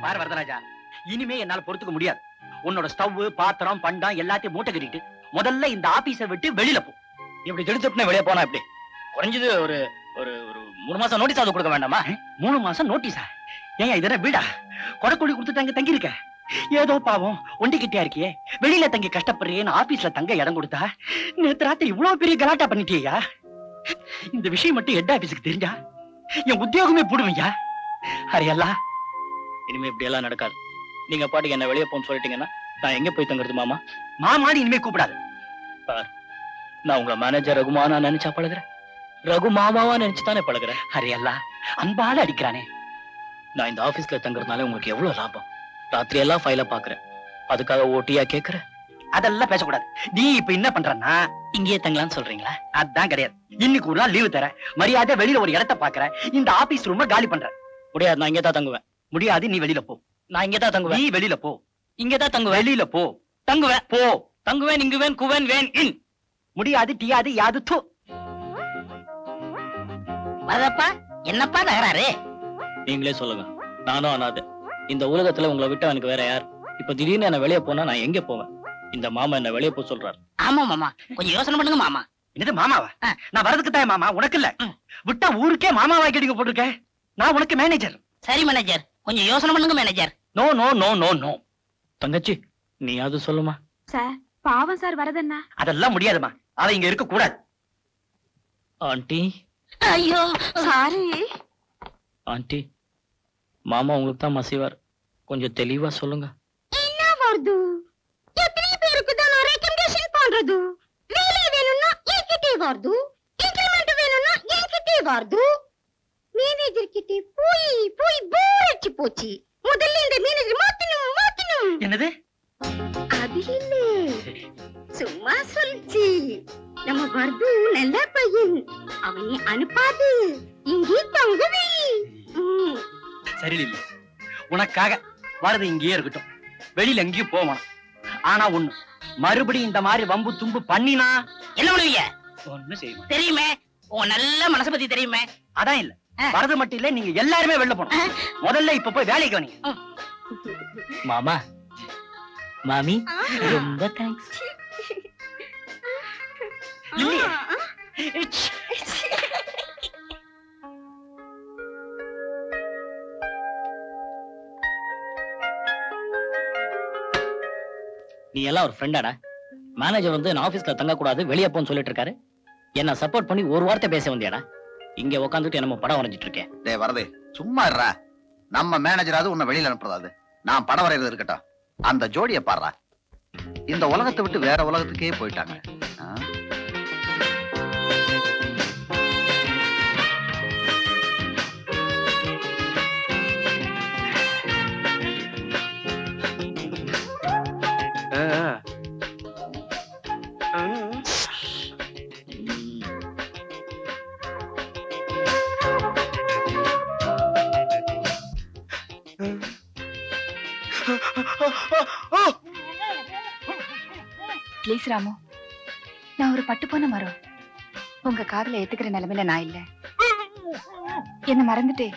பாரு வரதராஜா, இனிமே என்னால பொறுத்துக்க முடியாது. உன்னோட ஸ்டவ், பாத்திரம், பண்டம் எல்லாத்தையும் மூட்டை கட்டிட்டு முதல்ல இந்த ஆபீஸை விட்டு வெளியில போ. இப்படி திடுத்துப்புன்னு வெளியே போனா எப்படி? குறைஞ்சது ஒரு ஒரு ஒரு 3 மாசம் நோட்டீஸ் அது கொடுக்க வேண்டாமா? 3 மாசம் நோட்டீஸா? ஏன் இதெல்லாம் வீடா? கொடக்குழி கொடுத்து தங்கி இருக்க? ஏதோ பாவம் ஒண்டிக்கிட்டே இருக்கியே, வெளியில தங்கி கஷ்டப்படுறேன்னு ஆபீஸ்ல தங்க இடம் கொடுத்தா நேத்து ராத்திரி இவ்வளவு பெரிய கலாட்டா பண்ணிட்டியா? இந்த விஷயம் மட்டும் ஹெட் ஆபீஸுக்கு தெரிஞ்சா என் உத்தியோகமே போடுவீங்க. அரையல்லா, இனிமே இப்படி எல்லாம் நடக்காது. நீங்க பாட்டுக்கு என்ன வெளியே போன்னு சொல்லிட்டீங்கன்னா நான் எங்க போய் தங்குறது மாமா? மாமான்னு இனிமே கூப்பிடாது. நான் உங்க மேனேஜர் ரகுமானா நினைச்சா பழகுறேன், ரகு மாமாவா நினைச்சுதானே பழகுறேன். அரையல்லா, அன்பால அடிக்கிறானே. நான் இந்த ஆபீஸ்ல தங்குறதுனால உங்களுக்கு எவ்வளவு லாபம்? ராத்திரி எல்லாம் ஃபைல பாக்குறேன், அதுக்காக ஓட்டியா கேக்குறேன்? அதெல்லாம் பேசக்கூடாது. நீ இப்ப என்ன பண்றன்னா இங்கேயே தங்கலான்னு சொல்றீங்களா? அதான் கிடையாது. இன்னைக்கு ஒரு நாள் லீவு தர, மரியாதை வெளியில ஒரு இடத்த பாக்குற, இந்த ஆபீஸ் ரூம காலி பண்ற. முடியாது, நான் இங்கே தான் தங்குவேன். முடியாது, நீ வெளியில போ. நான் இங்கே தான் தங்குவேன். நீ வெளியில போ. இங்கே தான் தங்குவேன். வெளியில போ. தங்குவேன். போ. தங்குவேன், இங்குவேன், குவேன், வேன், இன். முடியாது, டியாது, யாது, தூ. வரதப்பா, என்னப்பா நகராரு? நீங்களே சொல்லுங்க. நானும் அனாதை. இந்த உலகத்துல உங்களை விட்டு எனக்கு வேற யார்? இப்ப திடீர்னு என்ன வெளியே போனா நான் எங்க போவேன்? இந்த மாமா என்ன வெளியே போக சொல்றாரு. ஆமா மாமா, கொஞ்சம் யோசனை பண்ணுங்க மாமா. என்னது மாமாவா? நான் வரதுக்கு தான் மாமா, உனக்கு இல்ல. விட்டா ஊருக்கே மாமாவா கேடிங்க போட்டுருக்க. நான் உனக்கு மேனேஜர். சரி மேனேஜர், கொஞ்சம் யோசனை பண்ணுங்க manager. No no no no no. தங்கச்சி, நீ அது சொல்லுமா? சார், பாவம் சார் வரதண்ணா. அதெல்லாம் முடியாதுமா, அவ இங்க இருக்க கூடாது. ஆண்டி. ஐயோ சாரி. ஆண்டி, மாமா உங்களுக்கு தான் மசிவார், கொஞ்சம் தெளிவா சொல்லுங்க. என்ன வருது? எத்தனை பேருக்கு தான் ரெக்கமெண்டேஷன் பண்றது? வேலை வேணும்னா என்கிட்டே வருது, இன்கிரிமெண்ட் வேணும்னா என்கிட்டே வருது. மேனேஜர் கிட்டே போய் போய் போர் அடிச்சு போச்சு. முதல்ல இந்த மேனேஜர் மாத்தணும். என்னது? அது இல்ல, சும்மா சொல்லிச்சு. நம்ம வருது நல்ல பையன், அவனை அனுப்பாது, இங்கே தங்குவே. சரி இல்ல, உனக்காக வரது இங்கேயே இருக்கட்டும், வெளியில எங்கேயும் போவான். ஆனா ஒண்ணு, மறுபடியும் இந்த மாதிரி வம்பு தும்பு பண்ணினா என்ன பண்ணுவீங்க? ஒண்ணு செய்யுமா? தெரியுமே, உங்க நல்ல மனசை பத்தி தெரியுமே. அதான் இல்ல, வரது மட்டும் இல்ல, நீங்க எல்லாருமே வெளில போனோம். முதல்ல இப்ப போய் வேலைக்கு வந்தீங்க. மாமா, மாமி, ரொம்ப தேங்க்ஸ். இல்லையே. நீ எல்லாம் ஒரு ஃப்ரெண்டாடா? மேனேஜர் வந்து நான் ஆபீஸ்ல தங்க கூடாது, வெளியே போன்னு சொல்லிட்டு இருக்காரு. என்ன சப்போர்ட் பண்ணி ஒரு வார்த்தை பேச வந்தியாடா? இங்க உட்காந்துட்டு என்னமோ படம் வரைஞ்சிட்டு இருக்கேன். டேய் வரதே, சும்மா இருடா. நம்ம மேனேஜராவது உன்னை வெளியில அனுப்புறாது, நான் படம் வரைகிறது இருக்கட்டும். அந்த ஜோடியை பாடுறா, இந்த உலகத்தை விட்டு வேற உலகத்துக்கே போயிட்டாங்க. ப்ளீஸ் ராமு, நான் ஒரு பட்டு போன மரம். உங்க காதல ஏத்துக்கிற நிலைமையில நான் இல்ல. என்ன மறந்துட்டு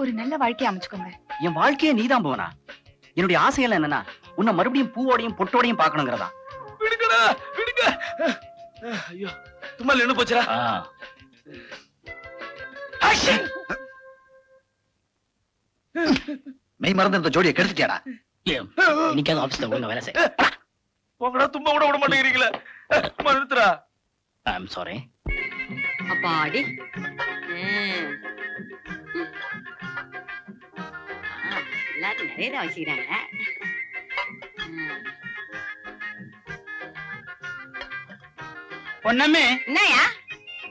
ஒரு நல்ல வாழ்க்கையை அமைச்சுக்கோங்க. என் வாழ்க்கையே நீதான் போனா. என்னுடைய ஆசையெல்லாம் என்னன்னா, உன்னை மறுபடியும் பூவோடையும் பொட்டோடையும் பாக்கணுங்கிறதா. விடுங்கடா, விடுங்க. ஐயோ, தும்மல் நின்னு போச்சுடா. மெய் மறந்து இந்த ஜோடியை கெடுத்துட்டியாடா? இன்னைக்கு ஆபீஸ்ல ஒழுங்கா வேலை செய்ய. போங்கடா, தும்ப கூட விட மாட்டேங்கிறீங்களே. சும்மா நிறுத்துடா. ஐ அம் சாரி. அப்பாடி, எல்லாரும் நிறைய தான் வச்சுக்கிறாங்க. பொன்னம்மே, என்னயா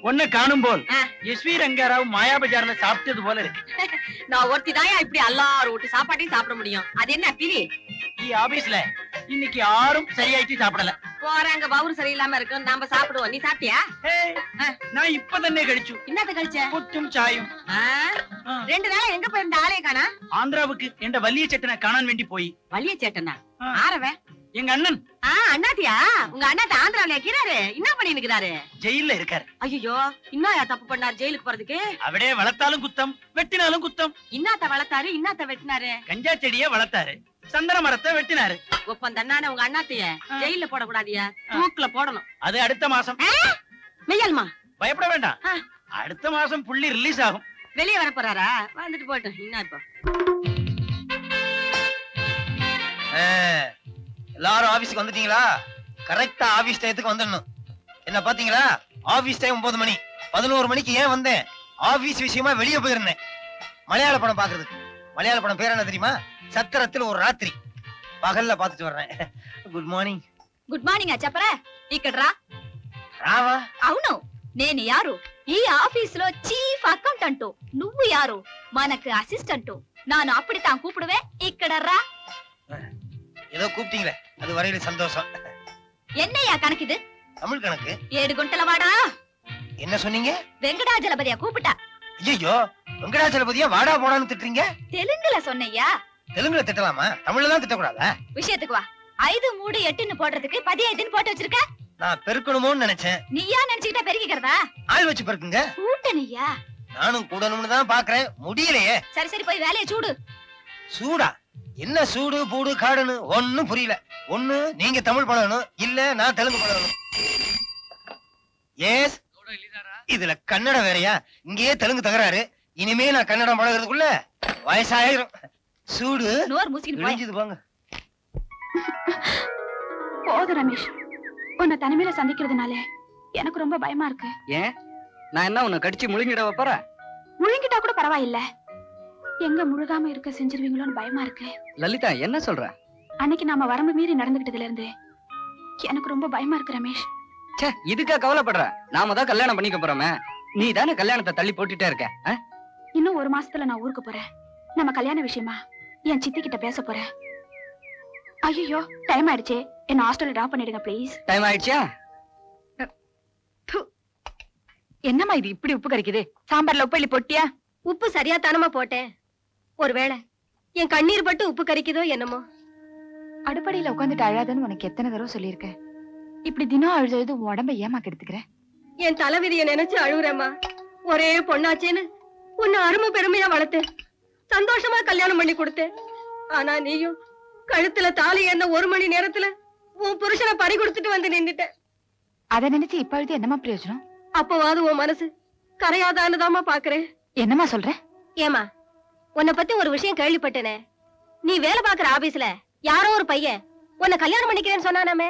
ஒண்ணு காணும் போல் எஸ்வி ரங்கராவ் மாயா பஜார்ல சாப்பிட்டது போல இருக்கு. நான் ஒருத்தி தாயா இப்படி எல்லாரும் விட்டு சாப்பாட்டையும் சாப்பிட முடியும்? அது என்ன பிரி? ஆபீஸ்ல இன்னைக்கு யாரும் சரியாயிட்டு சாப்பிடல. போறாங்க, பவுரு சரியில்லாம இருக்கும், நாம சாப்பிடுவோம். நீ சாப்பிட்டியா? நான் இப்ப தானே கழிச்சு. என்னத்த கழிச்ச? புட்டும் சாயும். 2 நாளா எங்க போயிருந்த? ஆளே காணா. ஆந்திராவுக்கு என்ற வள்ளிய சேட்டனை காணான் வேண்டி போய். வள்ளிய சேட்டனா? ஆரவன் எங்க அண்ணன் அண்ணாத்தியா உங்க அண்ணாத்த ஆந்திராவில இருக்கிறாரு. என்ன பண்ணி நிக்கிறாரு? ஜெயில்ல இருக்காரு. ஐயோ இன்னாயா தப்பு பண்ணாரு ஜெயிலுக்கு போறதுக்கு? அவரே வளர்த்தாலும் குத்தம், வெட்டினாலும் குத்தம். இன்னாத்த வளர்த்தாரு, இன்னாத்த வெட்டினாரு. கஞ்சா செடியை வளர்த்தாரு, சந்தன மரத்தை வெட்டினாரு. ஒப்பம் தன்னான உங்க அண்ணாத்தைய ஜெயில போடக்கூடாதியா, தூக்குல போடணும். அது அடுத்த மாசம். மெய்யல்மா பயப்பட வேண்டாம், அடுத்த மாசம் புள்ளி ரிலீஸ் ஆகும். வெளியே வர போறாரா? வந்துட்டு போட்டோம். என்ன இப்போ எல்லாரும் ஆபீஸ்க்கு வந்துட்டீங்களா? கரெக்டா ஆபீஸ் டயத்துக்கு வந்துடணும். என்ன பாத்தீங்களா, ஆபீஸ் டைம் 9 மணி. 11 மணிக்கு ஏன் வந்தேன்? ஆபீஸ் விஷயமா வெளியே போயிருந்தேன். மலையாள படம் பாக்குறதுக்கு. மலையாள படம் பேர் என்ன தெரியுமா? சத்திரத்தில் ஒரு ராத்திரி. பகல்ல பாத்துட்டு வர்றேன். Good morning. గుడ్ మార్నింగ్ చెప్పరా. ఇక్కడ రా. రావా? అవును, నేను యారు ఈ ఆఫీస్ లో చీఫ్ అకౌంటెంట్. నువ్వు యారు? మనకు అసిస్టెంట్. నాను అప్పుడితా కూపుడువే. ఇక్కడ రా. ஏதோ கூப்பிட்டீங்களே, அது வரையில சந்தோஷம். என்னையா கணக்குது? தமிழ் கணக்கு. 7 గుంటల వాడా. என்ன சொன்னீங்க? வெங்கடாஜலபதியா கூப்பிட்டா. ஐயோ, வெங்கடாச்சலபதியா வாடா போடான்னு திட்டுறீங்க? தெலுங்குல சொன்னையா? தெலுங்குல திட்டலாமா? தமிழ்ல தான் திட்டக்கூடாதா? விஷயத்துக்கு வா. 5 3 8ன்னு போடுறதுக்கு 15 போட்டு வச்சிருக்க. நான் பெருக்கணுமோன்னு நினைச்சேன். நீயா நினைச்சுக்கிட்டா பெருக்கிக்கிறதா? ஆள் வச்சு பெருக்குங்க. கூட்டணியா? நானும் கூடணும்னு தான் பாக்குறேன், முடியலையே. சரி சரி போய் வேலையை சூடு. சூடா? என்ன சூடு பூடு காடுன்னு ஒண்ணும் புரியல. ஒண்ணு நீங்க தமிழ் பழகணும், இல்ல நான் தெலுங்கு பழகணும். ஏஸ், இதுல கன்னடம் வேறையா? இங்கேயே தெலுங்கு தகராறு. இனிமே நான் கன்னடம் பழகிறதுக்குள்ள வயசாயிரும். சூடு நோர் மூசிக்கிட்டு போய். இழிஞ்சது போங்க. போது ரமேஷ், உன்னை தனிமையில சந்திக்கிறதுனால எனக்கு ரொம்ப பயமா இருக்கு. ஏன், நான் என்ன உன்னை கடிச்சு முழுங்கிட போறேன்? முழுங்கிட்டா கூட பரவாயில்ல, எங்க முழுகாம இருக்க செஞ்சிருவீங்களோன்னு பயமா இருக்கு. லலிதா என்ன சொல்ற? அன்னைக்கு நாம வரம்பு மீறி நடந்துகிட்டதுல இருந்து எனக்கு ரொம்ப பயமா இருக்கு ரமேஷ். இதுக்கா கவலைப்படுற? நாம தான் கல்யாணம் பண்ணிக்க போறோமே, நீ தானே கல்யாணத்தை தள்ளி போட்டுட்டே இருக்க. இன்னும் 1 மாசத்துல நான் ஊருக்கு போறேன். நம்ம கல்யாண விஷயமா என் சித்தி கிட்ட பேச போறேன். ஐயோ டைம் ஆயிடுச்சு, என்ன ஹாஸ்டல்ல டிராப் பண்ணிடுங்க ப்ளீஸ். டைம் ஆயிடுச்சா? என்னம்மா இது இப்படி உப்பு கறிக்குது? சாம்பார்ல உப்பு இல்லி போட்டியா? உப்பு சரியா தானமா போட்டேன். ஒருவேளை என் கண்ணீர் பட்டு உப்பு கறிக்குதோ என்னமோ. அடுப்படியில உட்காந்துட்டு அழாதுன்னு உனக்கு எத்தனை தடவை சொல்லியிருக்கேன். இப்படி தினம் அழுது உடம்ப ஏமா கெடுத்துக்கிறேன். என் தலைவிதிய நினைச்சு அழுகுறேம்மா. ஒரே பொண்ணாச்சேன்னு உன்னை அருமை பெருமையா வளர்த்தேன், சந்தோஷமா கல்யாணம் பண்ணி கொடுத்தேன். ஆனா நீயும் கழுத்துல தாலி என்ன 1 மணி நேரத்துல உன் புருஷனை பறி கொடுத்துட்டு வந்து நின்னுட்ட. அதை நினைச்சு இப்ப அழுது என்னமா பிரயோஜனம்? அப்பவாது உன் மனசு கரையாதான்னுதாமா பாக்குறேன். என்னமா சொல்ற? ஏமா, உன்னை பத்தி ஒரு விஷயம் கேள்விப்பட்டேனே. நீ வேலை பாக்குற ஆபீஸ்ல யாரோ ஒரு பையன் உன்னை கல்யாணம் பண்ணிக்கிறேன்னு சொன்னானாமே.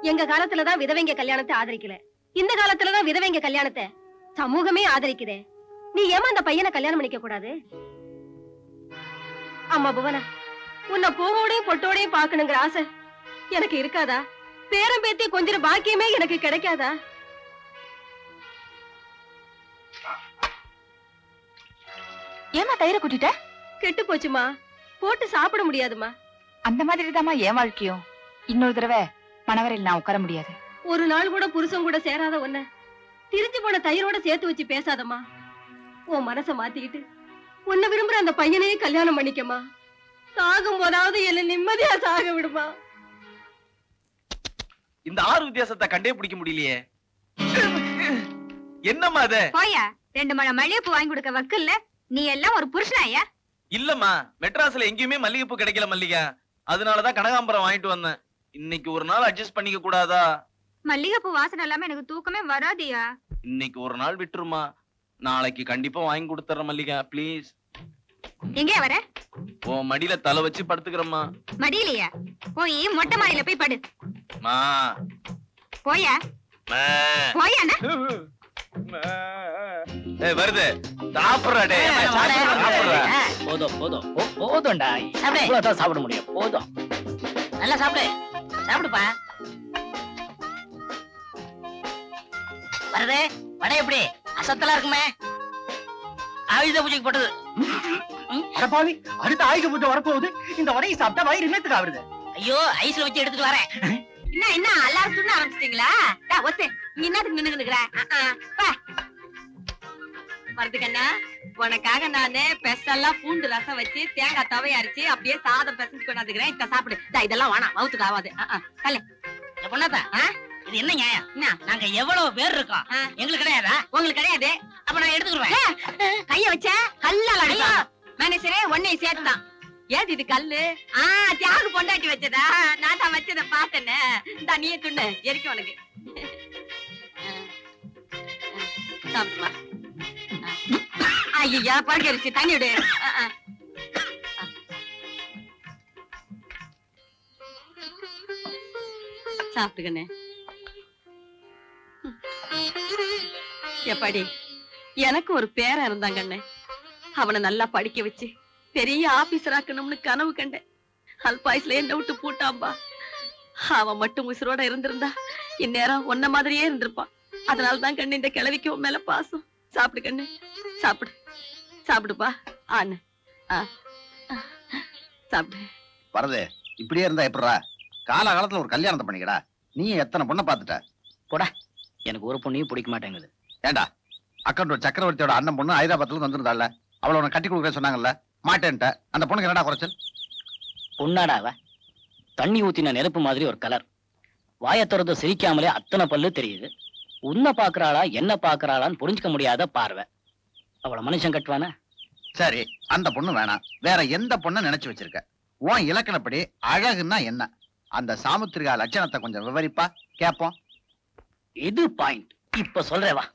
எங்க காலத்துலதான் விதவைங்க கல்யாணத்தை ஆதரிக்கல, இந்த காலத்துலதான் விதவைங்க கல்யாணத்தை சமூகமே ஆதரிக்குதே. நீ ஏமா அந்த பையனை கல்யாணம் பண்ணிக்க கூடாது? அம்மா புவனா, உன்னை பூவோடையும் பொட்டோடையும் பாக்கணுங்கிற ஆசை எனக்கு இருக்காதா? பேரம் பேத்தி கொஞ்சம் பாக்கியமே எனக்கு கிடைக்காதா? ஏமா தயிரை கூட்டிட்ட? கெட்டு போச்சுமா, போட்டு சாப்பிட முடியாதுமா. அந்த மாதிரிதாம்மா என் வாழ்க்கையும். இன்னொரு தடவை மணவரையில் நான் உட்கார முடியாது. ஒரு நாள் கூட புருஷன் கூட சேராத உன்னை திரிஞ்சு போன தயிரோட சேர்த்து வச்சு பேசாதம்மா. உன் மனச மாத்திக்கிட்டு உன்னை விரும்புற அந்த பையனையே கல்யாணம் பண்ணிக்கமா. சாகும் போதாவது என்ன நிம்மதியா சாக விடுமா. இந்த 6 வித்தியாசத்தை கண்டே பிடிக்க முடியலையே. என்னம்மா அது? போயா, 2 மழை மல்லிகைப்பூ வாங்கி கொடுக்க வக்கல்ல. நீ எல்லாம் ஒரு புருஷனாயா? இல்லம்மா, மெட்ராஸ்ல எங்கேயுமே மல்லிகைப்பூ கிடைக்கல மல்லிகா, அதனாலதான் கனகாம்பரம் வாங்கிட்டு வந்தேன். இன்னைக்கு ஒரு நாள் அட்ஜஸ்ட் பண்ணிக்க கூடாதா? மல்லிகைப்பூ வாசனை இல்லாம எனக்கு தூக்கமே வராதியா. இன்னைக்கு ஒரு நாள் விட்டுருமா, நாளைக்கு கண்டிப்பா வாங்கி கொடுத்துறேன் மல்லிகா, ப்ளீஸ். எங்கே வர? ஓ மடியில தலை வச்சு படுத்துக்கிறம்மா. மடியிலையா? போய் மொட்டை மாடியில போய் படு. மா போயா போயா. வருது சாப்பிடுறா. போதும் போதும் போதும்டா, இவ்வளவுதான் சாப்பிட முடியும். போதும், நல்லா சாப்பிடு. சாப்பிடுப்பா. வருது வடை எப்படி அசத்தலா இருக்குமே. ஆயுத பூஜைக்கு போட்டது. அடப்பாவி, அடுத்த ஆயுத பூஜை வரப்போகுது. இந்த வடையை சாப்பிட்டா வயிறு என்னத்துக்கு ஆகுது? ஐயோ, ஐஸ்ல வச்சு எடுத்துட்டு வரேன். என்ன எல்லாரும் சுண்ண ஆரம்பிச்சிட்டீங்களா? ஒத்து நீ என்னத்துக்கு நின்னுக்கிற? மருதுகண்ணா உனக்காக நானு பெசல்லாம் பூண்டு ரசம் வச்சு தேங்காய் தவை அரைச்சு அப்படியே சாதம் பெசஞ்சு கொண்டாந்துக்கிறேன். இத சாப்பிடு. இதெல்லாம் வேணாம், மவுத்துக்கு ஆகாது. கல்ல பொண்ணாத்தா, இது என்ன நியாயம்? நாங்க எவ்வளவு பேர் இருக்கோம், எங்களுக்கு கிடையாதா? உங்களுக்கு கிடையாது. அப்ப நான் எடுத்துக்கிறேன். கைய வச்ச கல்லால அடிப்பா. மேனேஜரே ஒன்னை சேர்த்தான். ஏது இது கல்லு? தியாகு பொண்டாட்டி வச்சதா? நான் தான் வச்சத பார்த்தேன்னு. இந்த நீயே துண்ணு, எரிக்கும் உனக்கு. சாப்பிடுமா? ஐயா பறக்கரிச்சு தண்ணி விடு. சாப்பிட்டுக்கண்ணே. எப்பாடி எனக்கு ஒரு பேரன் இருந்தாங்கண்ணே. அவனை நல்லா படிக்க வச்சு பெரிய ஆபீசர் ஆக்கணும்னு கனவு கண்டேன். அல்பாயுஸ்ல என்ன விட்டு பூட்டாம்பா. அவன் மட்டும் உசுரோட இருந்திருந்தா இந்நேரம் ஒன்ன மாதிரியே இருந்திருப்பான். அதனாலதான் கண்ணு இந்த கிழவிக்கு உன் மேல பாசம். சாப்பிடு கண்ணு, சாப்பிடு. சாப்பிடுப்பா. ஆண்ணு சாப்பிடு. வரது இப்படியே இருந்தா எப்படா? காலகாலத்துல ஒரு கல்யாணத்தை பண்ணிக்கடா. நீ எத்தனை பொண்ணை பாத்துட்ட? போடா, எனக்கு ஒரு பொண்ணையும் பிடிக்க மாட்டேங்குது. ஏண்டா, அக்கௌண்ட் சக்கரவர்த்தியோட அண்ணன் பொண்ணு ஹைதராபாத்ல வந்திருந்தாள். அவளை உனக்கு கட்டி கொடுக்க சொன்னாங்கல்ல, மாட்டேன்ட்ட. அந்த பொண்ணுக்கு என்னடா குறைச்சல்? பொண்ணாடா அவ? தண்ணி ஊத்தின நெருப்பு மாதிரி ஒரு கலர். வாயை திறந்து சிரிக்காமலே அத்தனை பல்லு தெரியுது. உன்னை பாக்குறாளா என்ன பாக்குறாளான்னு புரிஞ்சுக்க முடியாத பார்வை. அவளை மனுஷன் கட்டுவானா? சரி, அந்த பொண்ணு வேணாம். வேற எந்த பொண்ணை நினைச்சு வச்சிருக்க? உன் இலக்கணப்படி அழகுன்னா என்ன? அந்த சாமுத்திரிகா லட்சணத்தை கொஞ்சம் விவரிப்பா, கேப்போம். இது பாயிண்ட். இப்ப சொல்றேவா.